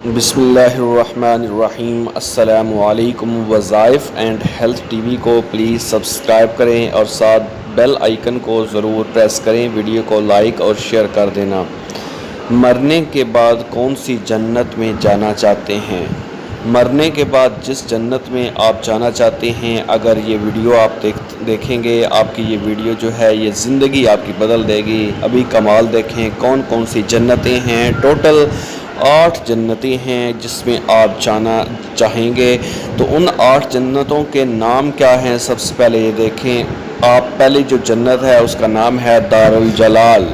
بسم اللہ الرحمن الرحیم۔ السلام علیکم۔ وظائف اینڈ ہیلتھ ٹی وی کو پلیز سبسکرائب کریں اور ساتھ بیل آئیکن کو ضرور پریس کریں۔ ویڈیو کو لائک اور شیئر کر دینا۔ مرنے کے بعد کون سی جنت میں جانا چاہتے ہیں؟ مرنے کے بعد جس جنت میں آپ جانا چاہتے ہیں، اگر یہ ویڈیو آپ دیکھیں گے، آپ کی یہ ویڈیو جو ہے یہ زندگی آپ کی بدل دے گی۔ ابھی کمال دیکھیں کون کون سی جنتیں ہیں۔ ٹوٹل 8 جنتیں ہیں جس میں آپ جانا چاہیں گے۔ تو ان 8 جنتوں کے نام کیا ہیں؟ سب سے پہلے یہ دیکھیں، آپ پہلی جو جنت ہے اس کا نام ہے دار الجلال۔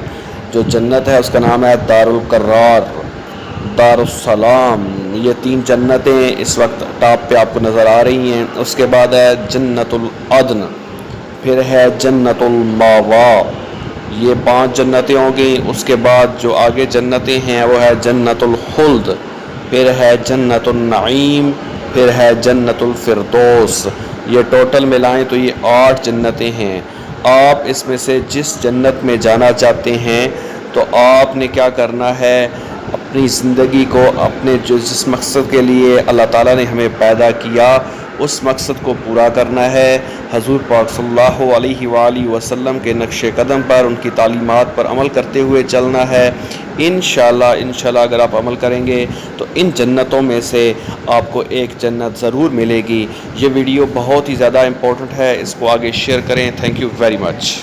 جو جنت ہے اس کا نام ہے دار القرار، دار السلام۔ یہ 3 جنتیں اس وقت ٹاپ پہ آپ کو نظر آ رہی ہیں۔ اس کے بعد ہے جنت العدن، پھر ہے جنت الماوا۔ یہ 5 جنتیں ہوں گی۔ اس کے بعد جو آگے جنتیں ہیں وہ ہے جنت الخلد، پھر ہے جنت النعیم، پھر ہے جنت الفردوس۔ یہ ٹوٹل ملائیں تو یہ 8 جنتیں ہیں۔ آپ اس میں سے جس جنت میں جانا چاہتے ہیں تو آپ نے کیا کرنا ہے، اپنی زندگی کو اپنے جس مقصد کے لیے اللہ تعالیٰ نے ہمیں پیدا کیا اس مقصد کو پورا کرنا ہے۔ حضور پاک صلی اللہ علیہ وآلہ وسلم کے نقش قدم پر، ان کی تعلیمات پر عمل کرتے ہوئے چلنا ہے۔ انشاءاللہ اگر آپ عمل کریں گے تو ان جنتوں میں سے آپ کو ایک جنت ضرور ملے گی۔ یہ ویڈیو بہت ہی زیادہ امپورٹنٹ ہے، اس کو آگے شیئر کریں۔ Thank you very much.